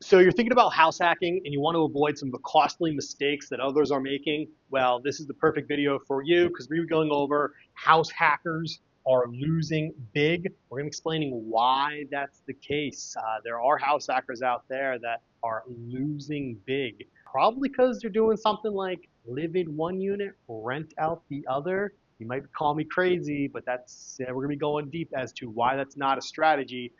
So you're thinking about house hacking and you want to avoid some of the costly mistakes that others are making. Well, this is the perfect video for you because we're going over house hackers are losing big. We're going to be explaining why that's the case. There are house hackers out there that are losing big, probably because they're doing something like live in one unit, rent out the other. You might call me crazy, but that's we're going to be going deep as to why that's not a strategy.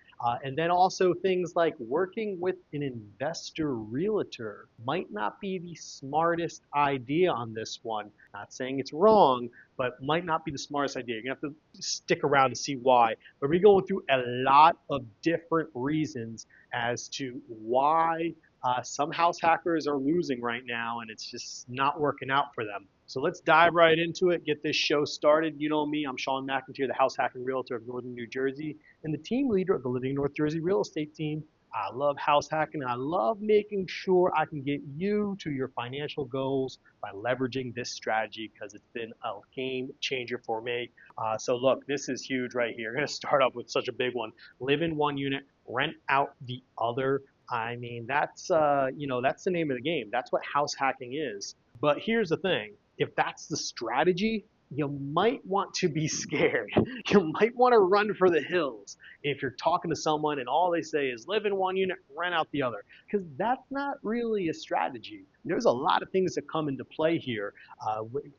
And then also things like working with an investor realtor might not be the smartest idea on this one. Not saying it's wrong, but might not be the smartest idea. You're gonna have to stick around to see why. But we're going through a lot of different reasons as to why some house hackers are losing right now, and it's just not working out for them. So let's dive right into it, get this show started. You know me, I'm Shawn McEnteer, the house hacking realtor of Northern New Jersey and the team leader of the Living North Jersey real estate team. I love house hacking. I love making sure I can get you to your financial goals by leveraging this strategy because it's been a game changer for me. So look, this is huge right here. I'm going to start off with such a big one. Live in one unit, rent out the other. I mean, that's that's the name of the game. That's what house hacking is. But here's the thing. If that's the strategy, you might want to be scared. You might want to run for the hills if you're talking to someone and all they say is live in one unit, rent out the other, because that's not really a strategy. There's a lot of things that come into play here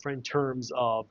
in terms of,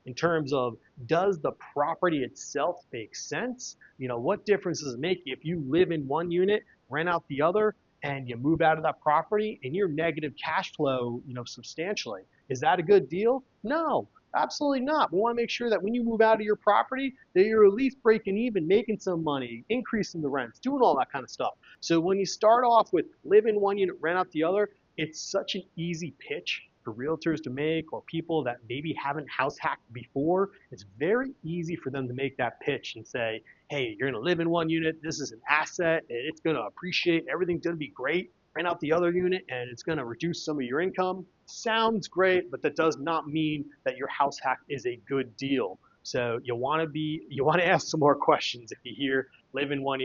in terms of does the property itself make sense? You know, what difference does it make if you live in one unit, rent out the other, and you move out of that property and you're negative cash flow, substantially? Is that a good deal? No, absolutely not. We want to make sure that when you move out of your property, that you're at least breaking even, making some money, increasing the rents, doing all that kind of stuff. So when you start off with live in one unit, rent out the other, it's such an easy pitch for realtors to make or people that maybe haven't house hacked before. It's very easy for them to make that pitch and say, hey, you're going to live in one unit. This is an asset and it's going to appreciate. Everything's going to be great. Rent out the other unit and it's going to reduce some of your income. Sounds great, but that does not mean that your house hack is a good deal. So you want to ask some more questions if you hear live in one,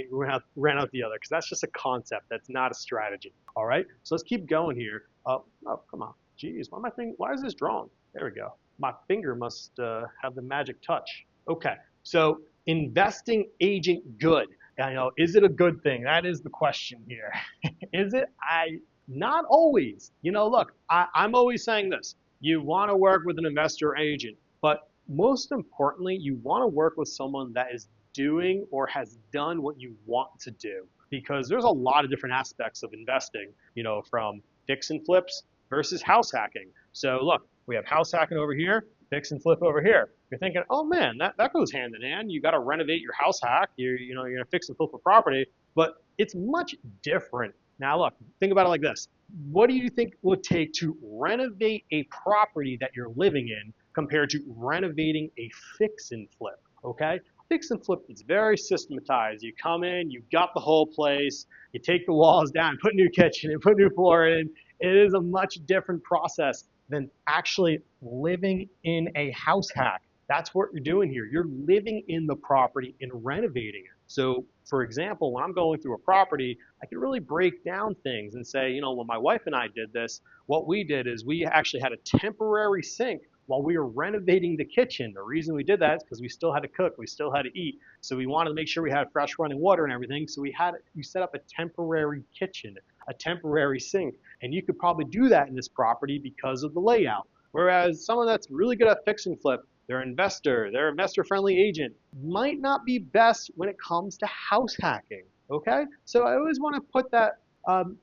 rent out the other, because that's just a concept. That's not a strategy. All right. So let's keep going here. Oh, come on. Geez, why is this drawn? There we go. My finger must have the magic touch. Okay. So investing agent good. I know, is it a good thing? That is the question here. Is it? Not always. Look, I'm always saying this. You want to work with an investor agent, but most importantly, you want to work with someone that is doing or has done what you want to do. Because there's a lot of different aspects of investing, from fix and flips versus house hacking. So look, we have house hacking over here, fix and flip over here. You're thinking, oh man, that goes hand in hand. You got to renovate your house hack. You're gonna fix and flip a property, but it's much different. Now look, think about it like this. What do you think it would take to renovate a property that you're living in compared to renovating a fix and flip? Okay, fix and flip is very systematized. You come in, you got the whole place, you take the walls down, put new kitchen and put new floor in. It is a much different process than actually living in a house hack. That's what you're doing here. You're living in the property and renovating it. So, for example, when I'm going through a property, I can really break down things and say, when my wife and I did this, what we did is we actually had a temporary sink while we were renovating the kitchen. The reason we did that is because we still had to cook, we still had to eat. So we wanted to make sure we had fresh running water and everything. So we set up a temporary kitchen, a temporary sink. And you could probably do that in this property because of the layout. Whereas someone that's really good at fix and flip, they're investor friendly agent, might not be best when it comes to house hacking. Okay? So I always want to put that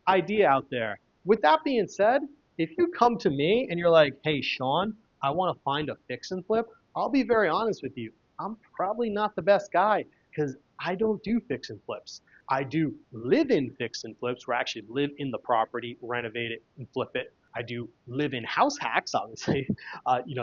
idea out there. With that being said, if you come to me and you're like, hey, Shawn, I want to find a fix and flip, I'll be very honest with you. I'm probably not the best guy because I don't do fix and flips. I do live in fix and flips where I actually live in the property, renovate it, and flip it. I do live in house hacks, obviously,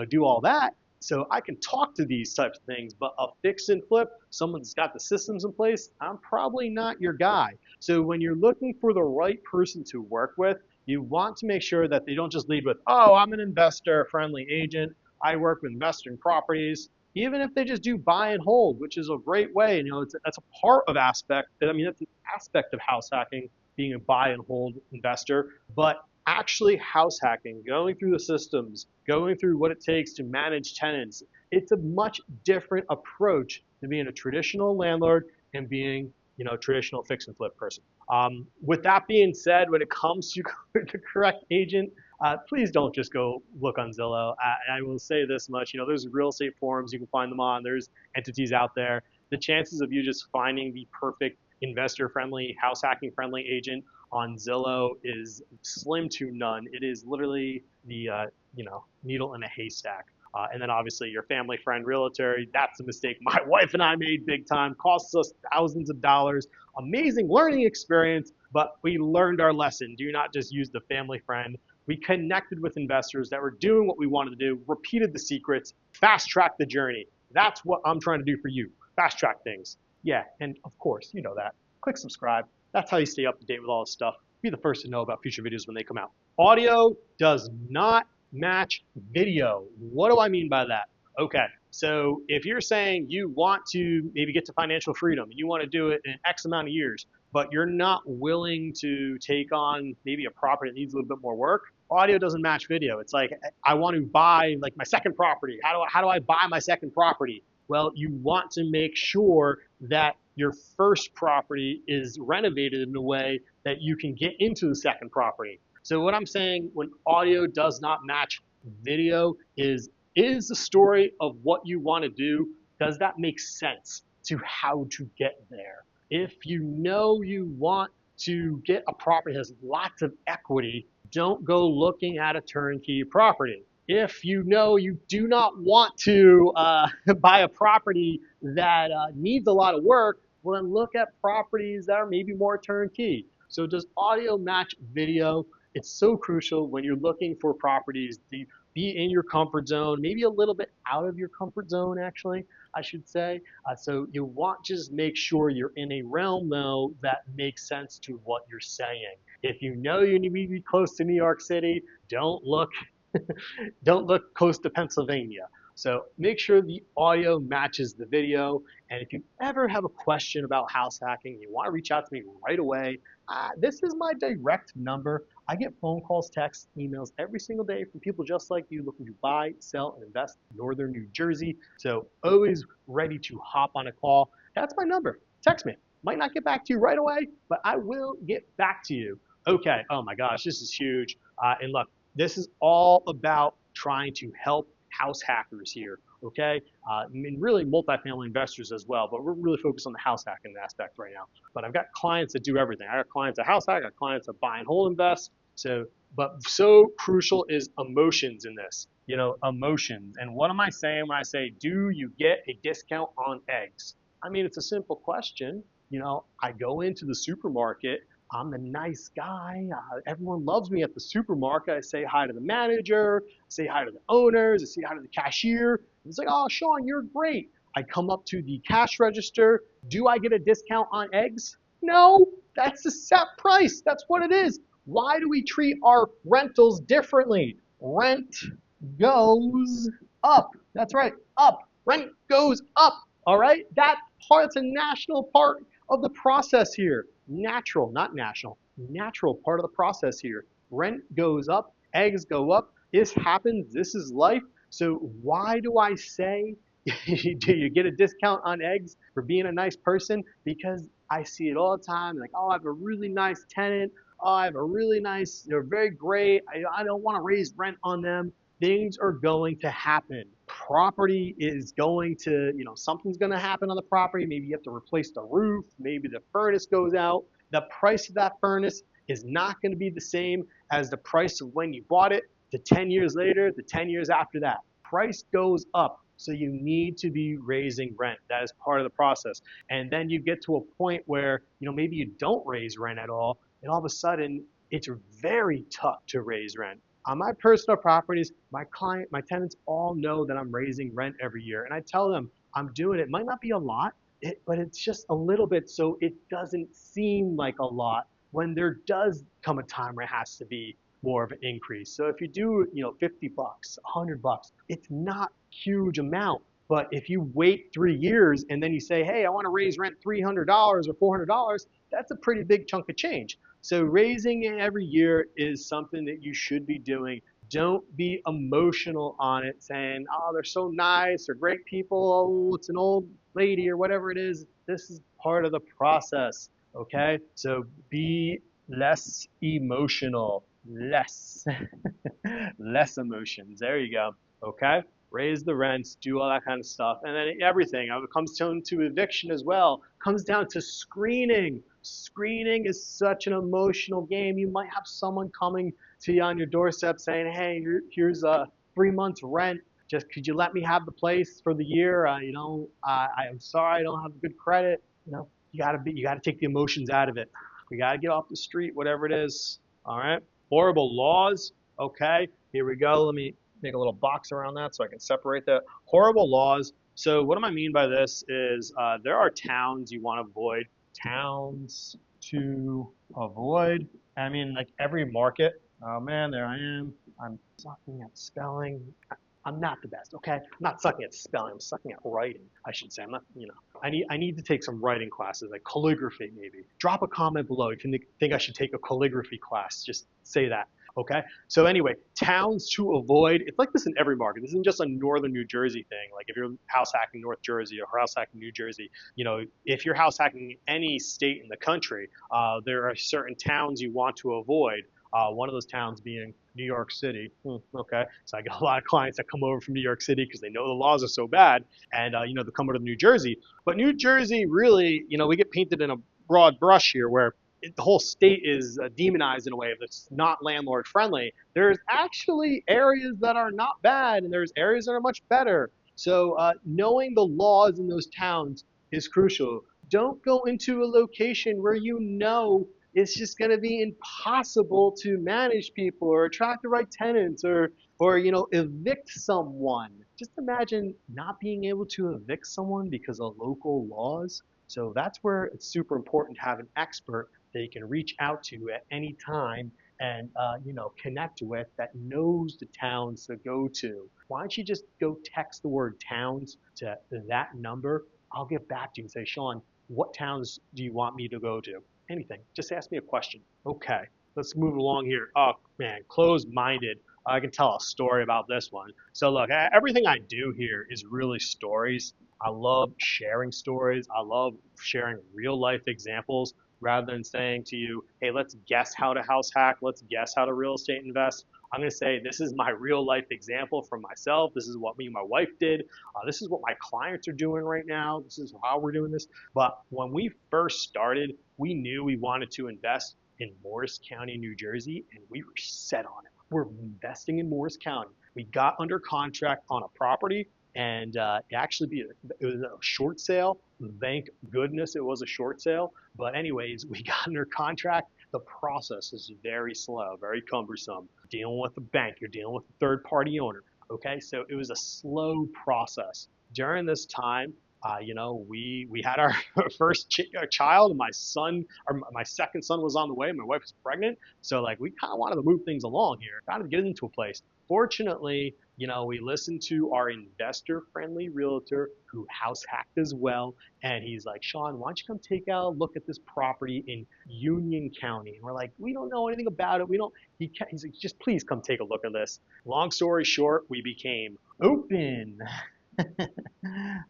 do all that. So I can talk to these types of things, but a fix and flip, someone that's got the systems in place, I'm probably not your guy. So when you're looking for the right person to work with, you want to make sure that they don't just lead with, oh, I'm an investor friendly agent. I work with investing properties. Even if they just do buy and hold, which is a great way, that's a part of that's an aspect of house hacking, being a buy and hold investor, but actually house hacking, going through the systems, going through what it takes to manage tenants. It's a much different approach than being a traditional landlord and being, a traditional fix and flip person. With that being said, when it comes to the correct agent, please don't just go look on Zillow. I will say this much, there's real estate forums, you can find them on, there's entities out there. The chances of you just finding the perfect investor friendly, house hacking friendly agent on Zillow is slim to none. It is literally the, needle in a haystack. And then obviously your family friend realtor, that's a mistake my wife and I made big time, costs us thousands of dollars, amazing learning experience, but we learned our lesson. Do not just use the family friend. We connected with investors that were doing what we wanted to do, repeated the secrets, fast tracked the journey. That's what I'm trying to do for you. Fast track things. Yeah, and of course, you know that. Click subscribe. That's how you stay up to date with all this stuff. Be the first to know about future videos when they come out. Audio does not match video. What do I mean by that? Okay, so if you're saying you want to maybe get to financial freedom, you want to do it in X amount of years, but you're not willing to take on maybe a property that needs a little bit more work, audio doesn't match video. It's like, I want to buy like my second property. How do I buy my second property? Well, you want to make sure that your first property is renovated in a way that you can get into the second property. So what I'm saying when audio does not match video is the story of what you want to do, does that make sense to how to get there? If you know you want to get a property that has lots of equity, don't go looking at a turnkey property. If you know you do not want to buy a property that needs a lot of work, well then look at properties that are maybe more turnkey. So does audio match video? It's so crucial when you're looking for properties to be in your comfort zone, maybe a little bit out of your comfort zone, actually, I should say. So you want to just make sure you're in a realm, though, that makes sense to what you're saying. If you know you need to be close to New York City, don't look don't look close to Pennsylvania. So make sure the audio matches the video. And if you ever have a question about house hacking, you want to reach out to me right away. This is my direct number. I get phone calls, texts, emails every single day from people just like you looking to buy, sell, and invest in northern New Jersey. So always ready to hop on a call. That's my number. Text me. Might not get back to you right away, but I will get back to you. Okay. Oh my gosh, this is huge. And look, this is all about trying to help house hackers here, okay? I mean, really multifamily investors as well, but we're really focused on the house hacking aspect right now. But I've got clients that do everything. I got clients that house hack, I got clients that buy and hold invest. But so crucial is emotions in this, emotions. And what am I saying when I say, do you get a discount on eggs? I mean, it's a simple question. I go into the supermarket, I'm the nice guy. Everyone loves me at the supermarket. I say hi to the manager, I say hi to the owners, I say hi to the cashier. It's like, oh, Shawn, you're great. I come up to the cash register. Do I get a discount on eggs? No, that's the set price. That's what it is. Why do we treat our rentals differently? Rent goes up. That's right, up. Rent goes up. All right, that's a national part of the process here. Natural, not national, natural part of the process here. Rent goes up, eggs go up. This happens, this is life. So why do I say, do you get a discount on eggs for being a nice person? Because I see it all the time. Like, oh, I have a really nice tenant. Oh, I have a really nice, they're very great. I don't want to raise rent on them. Things are going to happen. Property is going to, something's going to happen on the property. Maybe you have to replace the roof. Maybe the furnace goes out. The price of that furnace is not going to be the same as the price of when you bought it, to 10 years later, to 10 years after that. Price goes up. So you need to be raising rent. That is part of the process. And then you get to a point where, maybe you don't raise rent at all. And all of a sudden, it's very tough to raise rent. On my personal properties, my tenants all know that I'm raising rent every year. And I tell them I'm doing it. It might not be a lot, but it's just a little bit so it doesn't seem like a lot when there does come a time where it has to be more of an increase. So if you do, $50, $100, it's not a huge amount. But if you wait 3 years and then you say, hey, I want to raise rent $300 or $400, that's a pretty big chunk of change. So raising it every year is something that you should be doing. Don't be emotional on it saying, oh, they're so nice, they're great people, oh, it's an old lady or whatever it is. This is part of the process, okay? So be less emotional, less, less emotions. There you go, okay? Raise the rents, do all that kind of stuff. And then everything, it comes down to eviction as well, comes down to screening. Screening is such an emotional game. You might have someone coming to you on your doorstep saying, hey, here's a 3 months rent. Just could you let me have the place for the year? I'm sorry, I don't have good credit. You gotta take the emotions out of it. We gotta get off the street, whatever it is. All right. Horrible laws. Okay. Here we go. Let me make a little box around that so I can separate that. Horrible laws. So what do I mean by this is there are towns you want to avoid. Towns to avoid. I mean, like every market. Oh man, there I am. I'm sucking at spelling. I'm not the best, okay? I'm not sucking at spelling. I'm sucking at writing, I should say. I'm not, I need to take some writing classes, like calligraphy maybe. Drop a comment below if you think I should take a calligraphy class. Just say that, okay? So anyway, towns to avoid. It's like this in every market. This isn't just a northern New Jersey thing. Like if you're house hacking North Jersey or house hacking New Jersey, if you're house hacking any state in the country, there are certain towns you want to avoid. One of those towns being New York City. Okay, so I get a lot of clients that come over from New York City because they know the laws are so bad, and they come over to New Jersey. But New Jersey, really, we get painted in a broad brush here, where the whole state is demonized in a way that's not landlord friendly. There's actually areas that are not bad, and there's areas that are much better. So knowing the laws in those towns is crucial. Don't go into a location where it's just going to be impossible to manage people or attract the right tenants or evict someone. Just imagine not being able to evict someone because of local laws. So that's where it's super important to have an expert that you can reach out to at any time and connect with that knows the towns to go to. Why don't you just go text the word towns to that number? I'll get back to you and say, Shawn, what towns do you want me to go to? Anything. Just ask me a question. Okay, let's move along here. Oh man, closed-minded. I can tell a story about this one. So look, everything I do here is really stories. I love sharing stories. I love sharing real life examples rather than saying to you, hey, let's guess how to house hack. Let's guess how to real estate invest. I'm going to say this is my real life example from myself. This is what me and my wife did. This is what my clients are doing right now. This is how we're doing this. But when we first started, we knew we wanted to invest in Morris County, New Jersey, and we were set on it. We're investing in Morris County. We got under contract on a property, and it was a short sale. Thank goodness it was a short sale. But anyways, we got under contract. The process is very slow, very cumbersome. Dealing with the bank, you're dealing with a third-party owner. Okay, so it was a slow process. During this time, we had our first child, and my second son was on the way. My wife was pregnant, so like we kind of wanted to move things along here, kind of get into a place. Fortunately, we listened to our investor-friendly realtor who house hacked as well, and he's like, Shawn, why don't you come take a look at this property in Union County? And we're like, we don't know anything about it. He's like, just please come take a look at this. Long story short, we became open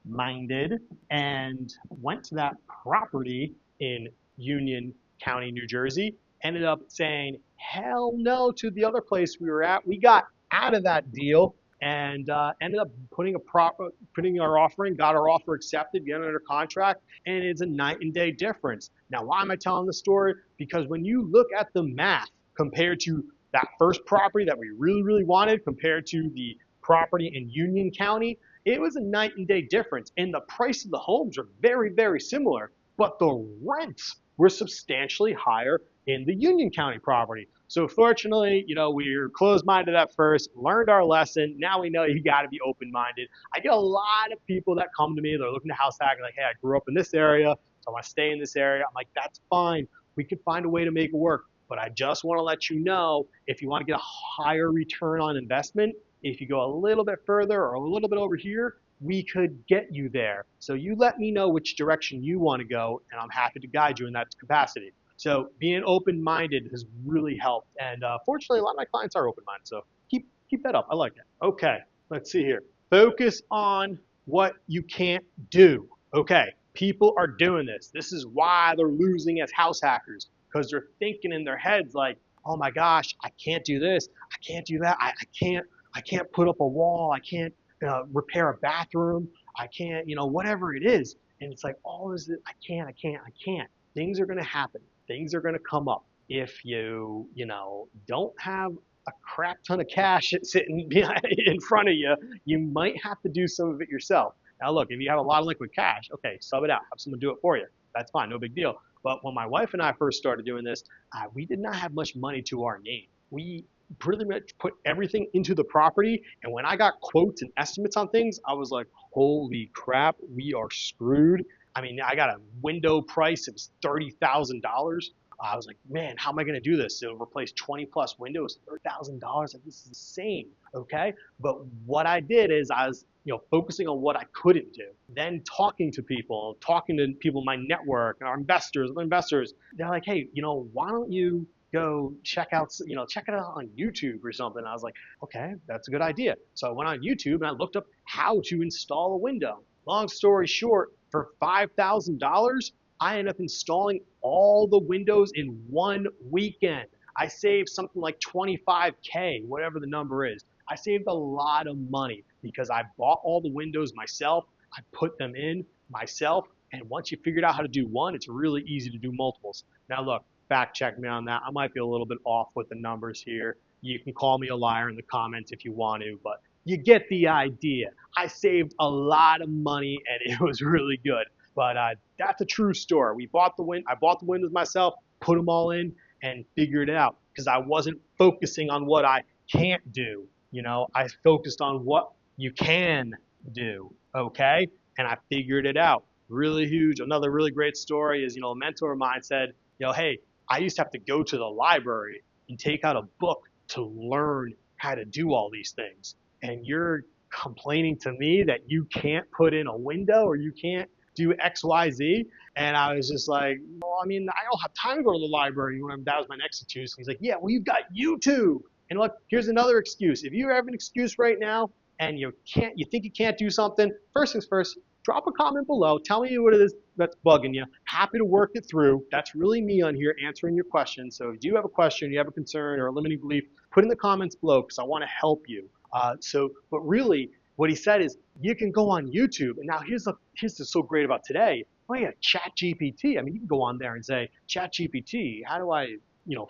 minded and went to that property in Union County, New Jersey, ended up saying hell no to the other place we were at. We got out of that deal and ended up putting our offering, got our offer accepted, getting under contract, and it's a night and day difference. Now, why am I telling this story? Because when you look at the math compared to that first property that we really, really wanted compared to the property in Union County, it was a night and day difference. And the price of the homes are very, very similar, but the rents were substantially higher in the Union County property. So fortunately, we were closed-minded at first, learned our lesson. Now we know you got to be open-minded. I get a lot of people that come to me, they're looking to house hack, like, hey, I grew up in this area, so I want to stay in this area. I'm like, that's fine. We can find a way to make it work. But I just want to let you know, if you want to get a higher return on investment, if you go a little bit further or a little bit over here, we could get you there. So you let me know which direction you want to go, and I'm happy to guide you in that capacity. So being open-minded has really helped. And fortunately, a lot of my clients are open-minded. So keep that up. I like it. Okay, let's see here. Focus on what you can't do. Okay, people are doing this. This is why they're losing as house hackers, because they're thinking in their heads like, oh my gosh, I can't do this. I can't do that. I can't put up a wall. I can't repair a bathroom. I can't, whatever it is. And it's like, all is it? I can't. Things are going to happen. Things are going to come up. If you don't have a crap ton of cash sitting in front of you, you might have to do some of it yourself. Now, look, if you have a lot of liquid cash, okay, sub it out. Have someone do it for you. That's fine. No big deal. But when my wife and I first started doing this, we did not have much money to our name. We pretty much put everything into the property. And when I got quotes and estimates on things, I was like, holy crap, we are screwed. I mean, I got a window price, it was $30,000. I was like, man, how am I going to do this? To replace 20 plus windows, $30,000. Like, this is insane. Okay. But what I did is I was, focusing on what I couldn't do. Then talking to people in my network, our investors, other investors. They're like, hey, why don't you go check it out on YouTube or something. I was like, okay, that's a good idea. So I went on YouTube and I looked up how to install a window. Long story short, for $5,000, I ended up installing all the windows in one weekend. I saved something like 25K, whatever the number is. I saved a lot of money because I bought all the windows myself. I put them in myself. And once you figured out how to do one, it's really easy to do multiples. Now, look, fact check me on that. I might be a little bit off with the numbers here. You can call me a liar in the comments if you want to, but you get the idea. I saved a lot of money and it was really good. But that's a true story. I bought the windows myself, put them all in, and figured it out because I wasn't focusing on what I can't do. I focused on what you can do. Okay, and I figured it out. Really huge. Another really great story is a mentor of mine said, hey, I used to have to go to the library and take out a book to learn how to do all these things. And you're complaining to me that you can't put in a window or you can't do X, Y, Z. And I was just like, well, I mean, I don't have time to go to the library. That was my next excuse. He's like, yeah, well, you've got YouTube. And look, here's another excuse. If you have an excuse right now and you think you can't do something, first things first, drop a comment below. Tell me what it is that's bugging you. Happy to work it through. That's really me on here answering your questions. So if you have a question, you have a concern or a limiting belief, put in the comments below because I want to help you. But really, what he said is you can go on YouTube. And now here's what's so great about today. Oh yeah, Chat GPT. I mean, you can go on there and say, Chat GPT, how do I,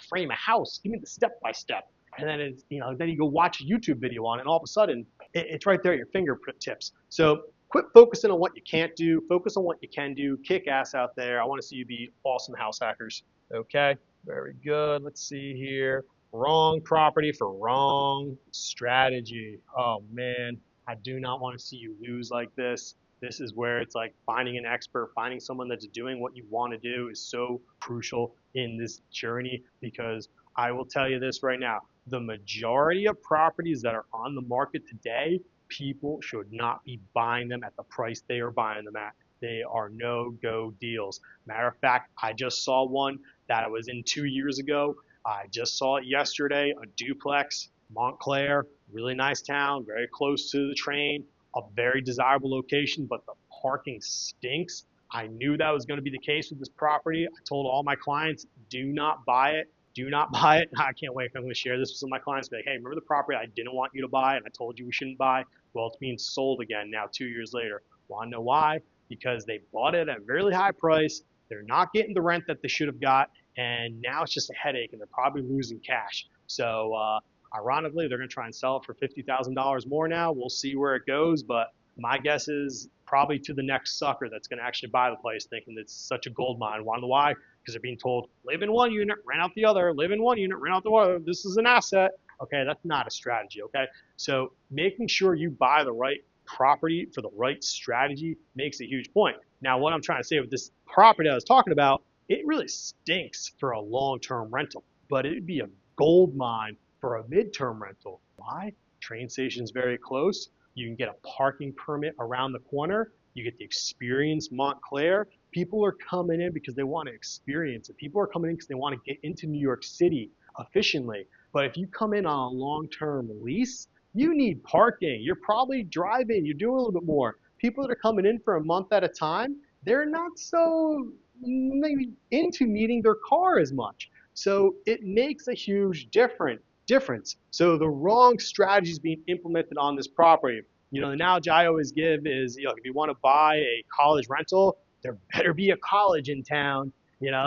frame a house? Give me the step by step. And then then you go watch a YouTube video on it, and all of a sudden it's right there at your fingertips. So quit focusing on what you can't do. Focus on what you can do. Kick ass out there. I want to see you be awesome house hackers. Okay, very good. Let's see here. Wrong property for wrong strategy. Oh man, I do not want to see you lose like this. This is where it's like finding an expert, finding someone that's doing what you want to do is so crucial in this journey because I will tell you this right now. The majority of properties that are on the market today, people should not be buying them at the price they are buying them at. They are no-go deals. Matter of fact, I just saw one that I was in 2 years ago. I just saw it yesterday, a duplex, Montclair, really nice town, very close to the train, a very desirable location, but the parking stinks. I knew that was going to be the case with this property. I told all my clients, do not buy it. Do not buy it. I can't wait. I'm going to share this with some of my clients. Be like, hey, remember the property I didn't want you to buy and I told you we shouldn't buy? Well, it's being sold again now 2 years later. Want to know why? Because they bought it at a really high price. They're not getting the rent that they should have got. And now it's just a headache and they're probably losing cash. So ironically, they're going to try and sell it for $50,000 more now. We'll see where it goes. But my guess is probably to the next sucker that's going to actually buy the place thinking it's such a gold mine. Want to know why? Because they're being told, live in one unit, rent out the other, live in one unit, rent out the other. This is an asset. Okay, that's not a strategy, okay? So making sure you buy the right property for the right strategy makes a huge point. Now, what I'm trying to say with this property I was talking about, it really stinks for a long-term rental, but it'd be a gold mine for a midterm rental. Why? Train station's very close. You can get a parking permit around the corner. You get the experience Montclair. People are coming in because they want to experience it. People are coming in because they want to get into New York City efficiently. But if you come in on a long-term lease, you need parking. You're probably driving. You're doing a little bit more. People that are coming in for a month at a time, they're not so maybe into meeting their car as much. So it makes a huge difference. So the wrong strategy is being implemented on this property. The analogy I always give is, if you want to buy a college rental, there better be a college in town.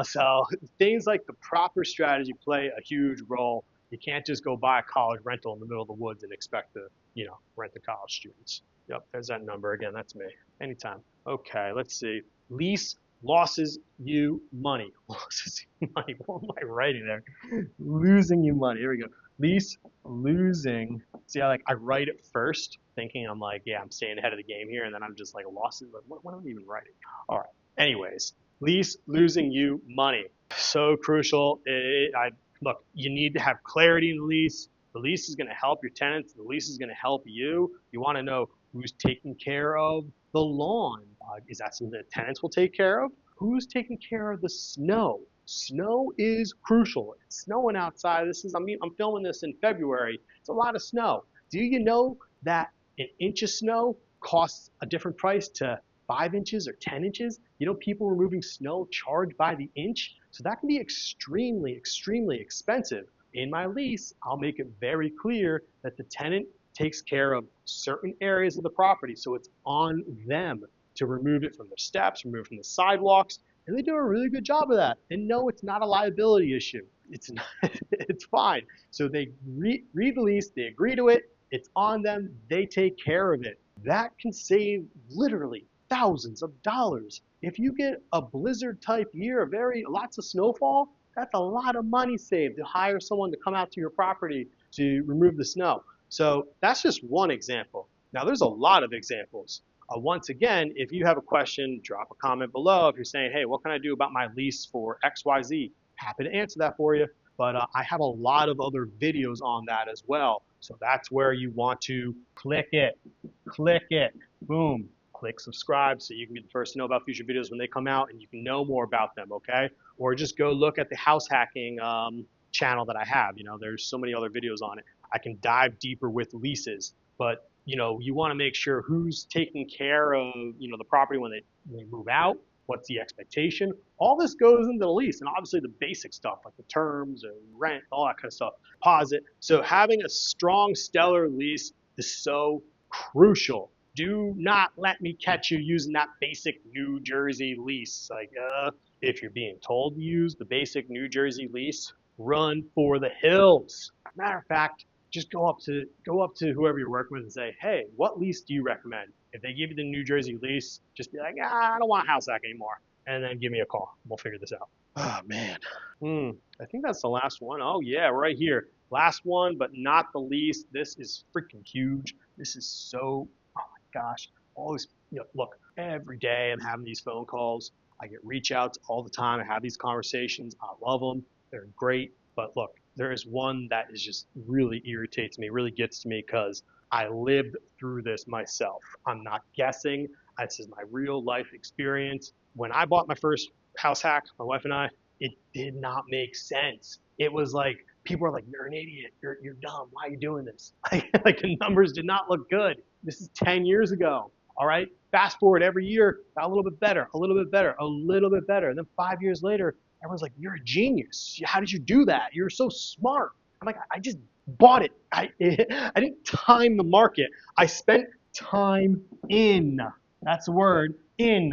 So things like the proper strategy play a huge role. You can't just go buy a college rental in the middle of the woods and expect to, rent to college students. Yep, there's that number again. That's me. Anytime. Okay, let's see. Lease losses you money. Losses you money. What am I writing there? Losing you money. Here we go. Lease losing. See, I write it first, thinking I'm like, yeah, I'm staying ahead of the game here, and then I'm just like losses. Like, what am I even writing? All right. Anyways, lease losing you money. So crucial. Look, you need to have clarity in the lease. The lease is going to help your tenants. The lease is going to help you. You want to know who's taking care of the lawn. Is that something that tenants will take care of? Who's taking care of the snow? Snow is crucial. It's snowing outside. I'm filming this in February. It's a lot of snow. Do you know that an inch of snow costs a different price to 5 inches or 10 inches? People removing snow charged by the inch. So that can be extremely, extremely expensive. In my lease, I'll make it very clear that the tenant takes care of certain areas of the property. So it's on them to remove it from their steps, remove it from the sidewalks. And they do a really good job of that. And no, it's not a liability issue. It's not, it's fine. So they read the lease, they agree to it, it's on them, they take care of it. That can save literally thousands of dollars. If you get a blizzard type year, lots of snowfall, that's a lot of money saved to hire someone to come out to your property to remove the snow. So that's just one example. Now there's a lot of examples. Once again, if you have a question, drop a comment below. If you're saying, hey, what can I do about my lease for XYZ? Happy to answer that for you. But I have a lot of other videos on that as well. So that's where you want to click it, boom, click subscribe so you can be the first to know about future videos when they come out and you can know more about them, okay? Or just go look at the house hacking channel that I have. There's so many other videos on it. I can dive deeper with leases, but you want to make sure who's taking care of, the property when they move out, what's the expectation. All this goes into the lease, and obviously the basic stuff like the terms and rent, all that kind of stuff, deposit. So having a strong, stellar lease is so crucial. Do not let me catch you using that basic New Jersey lease. If you're being told to use the basic New Jersey lease, run for the hills. Matter of fact, just go up to whoever you're working with and say, hey, what lease do you recommend? If they give you the New Jersey lease, just be like, I don't want house hack anymore. And then give me a call. We'll figure this out. Oh, man. I think that's the last one. Oh, yeah, right here. Last one, but not the least. This is freaking huge. This is so, oh my gosh. Always, look, every day I'm having these phone calls. I get reach outs all the time. I have these conversations. I love them. They're great. But look, there is one that is just really irritates me, really gets to me because I lived through this myself. I'm not guessing. This is my real life experience. When I bought my first house hack, my wife and I, it did not make sense. It was like, people are like, you're an idiot. You're dumb. Why are you doing this? Like the numbers did not look good. This is 10 years ago. All right. Fast forward every year, got a little bit better, a little bit better, a little bit better. And then 5 years later, everyone's like, you're a genius. How did you do that? You're so smart. I'm like, I just bought it. I didn't time the market. I spent time in, that's the word, in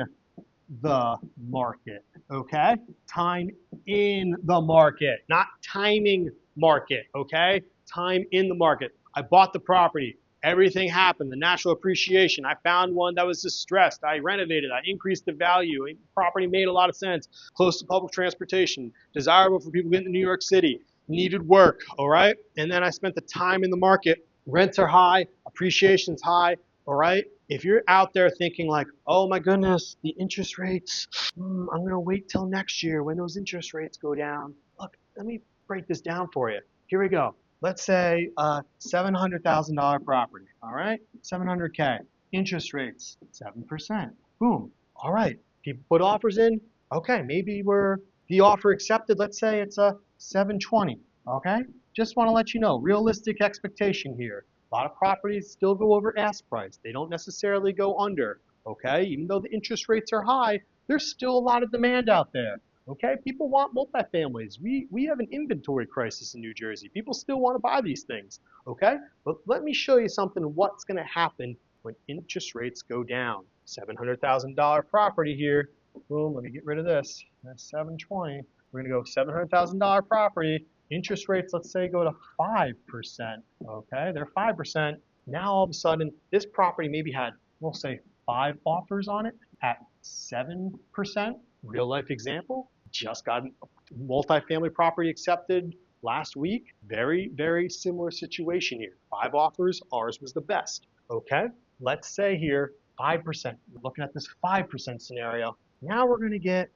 the market, okay? Time in the market, not timing market, okay? Time in the market. I bought the property. Everything happened, the natural appreciation. I found one that was distressed. I renovated, I increased the value. The property made a lot of sense. Close to public transportation, desirable for people getting to New York City, needed work, all right? And then I spent the time in the market. Rents are high, appreciation's high, all right? If you're out there thinking like, oh my goodness, the interest rates, I'm gonna wait till next year when those interest rates go down. Look, let me break this down for you. Here we go. Let's say $700,000 property, all right? 700K. Interest rates, 7%. Boom. All right. People put offers in. Okay, maybe we're the offer accepted. Let's say it's a 720. Okay. Just want to let you know, realistic expectation here. A lot of properties still go over ask price. They don't necessarily go under. Okay. Even though the interest rates are high, there's still a lot of demand out there. Okay. People want multifamilies. We have an inventory crisis in New Jersey. People still want to buy these things. Okay. But let me show you something. What's going to happen when interest rates go down. $700,000 property here. Boom, let me get rid of this. That's 720. We're going to go $700,000 property. Interest rates, let's say, go to 5%. Okay, they're 5%. Now all of a sudden, this property maybe had, we'll say, 5 offers on it at 7%. Real life example, just got a multifamily property accepted last week. Very, very similar situation here. 5 offers, ours was the best. Okay, let's say here 5%. We're looking at this 5% scenario. Now we're going to get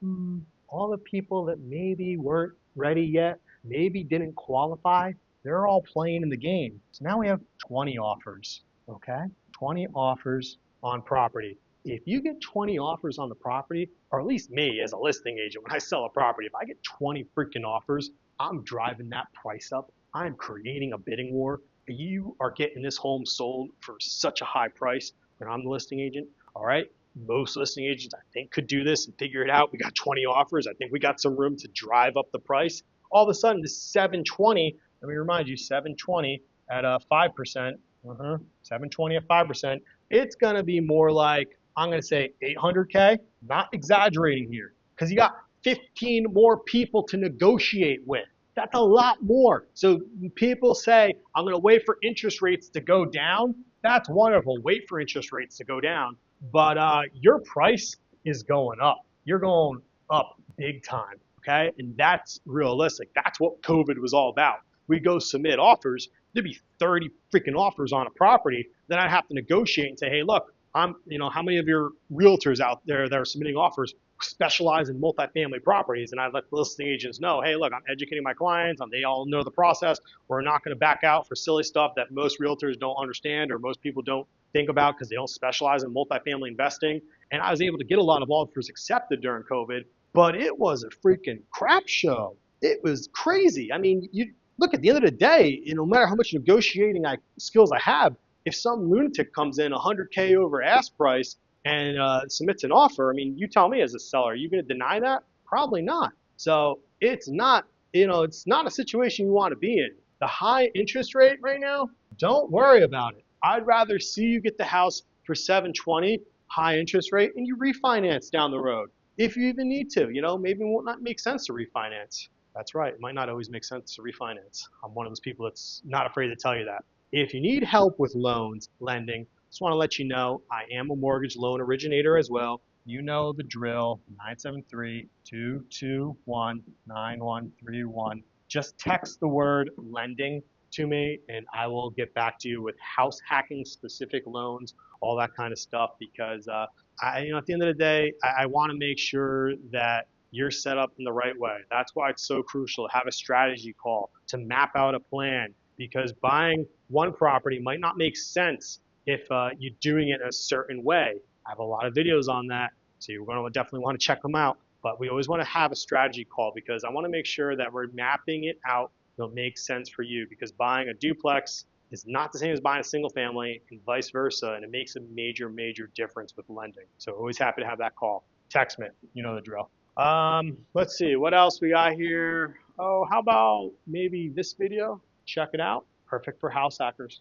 all the people that maybe weren't ready yet, maybe didn't qualify. They're all playing in the game. So now we have 20 offers. Okay, 20 offers on property. If you get 20 offers on the property, or at least me as a listing agent, when I sell a property, if I get 20 freaking offers, I'm driving that price up. I'm creating a bidding war. You are getting this home sold for such a high price when I'm the listing agent. All right. Most listing agents, I think, could do this and figure it out. We got 20 offers. I think we got some room to drive up the price. All of a sudden, this 720, let me remind you, 720 at 5%, 720 at 5%, it's going to be more like, I'm going to say 800K, not exaggerating here, because you got 15 more people to negotiate with. That's a lot more. So people say, I'm going to wait for interest rates to go down. That's wonderful. Wait for interest rates to go down. But your price is going up. You're going up big time. Okay. And that's realistic. That's what COVID was all about. We go submit offers. There'd be 30 freaking offers on a property. Then I'd have to negotiate and say, hey, look, how many of your realtors out there that are submitting offers specialize in multifamily properties? And I let the listing agents know, hey, look, I'm educating my clients, and they all know the process. We're not going to back out for silly stuff that most realtors don't understand or most people don't think about because they don't specialize in multifamily investing. And I was able to get a lot of offers accepted during COVID, but it was a freaking crap show. It was crazy. I mean, you look at the end of the day, no matter how much negotiating skills I have, if some lunatic comes in 100K over ask price and submits an offer, I mean, you tell me as a seller, are you going to deny that? Probably not. So it's not, it's not a situation you want to be in. The high interest rate right now, don't worry about it. I'd rather see you get the house for 720, high interest rate, and you refinance down the road if you even need to. Maybe it won't not make sense to refinance. That's right. It might not always make sense to refinance. I'm one of those people that's not afraid to tell you that. If you need help with loans, lending, just want to let you know I am a mortgage loan originator as well. You know the drill, 973-221-9131. Just text the word lending to me and I will get back to you with house hacking specific loans, all that kind of stuff because at the end of the day, I want to make sure that you're set up in the right way. That's why it's so crucial to have a strategy call, to map out a plan, because buying one property might not make sense if you're doing it a certain way. I have a lot of videos on that, so you're going to definitely want to check them out. But we always want to have a strategy call because I want to make sure that we're mapping it out so it makes sense for you, because buying a duplex is not the same as buying a single family and vice versa, and it makes a major, major difference with lending. So always happy to have that call. Text me, you know the drill. Let's see, what else we got here? Oh, how about maybe this video? Check it out. Perfect for house hackers.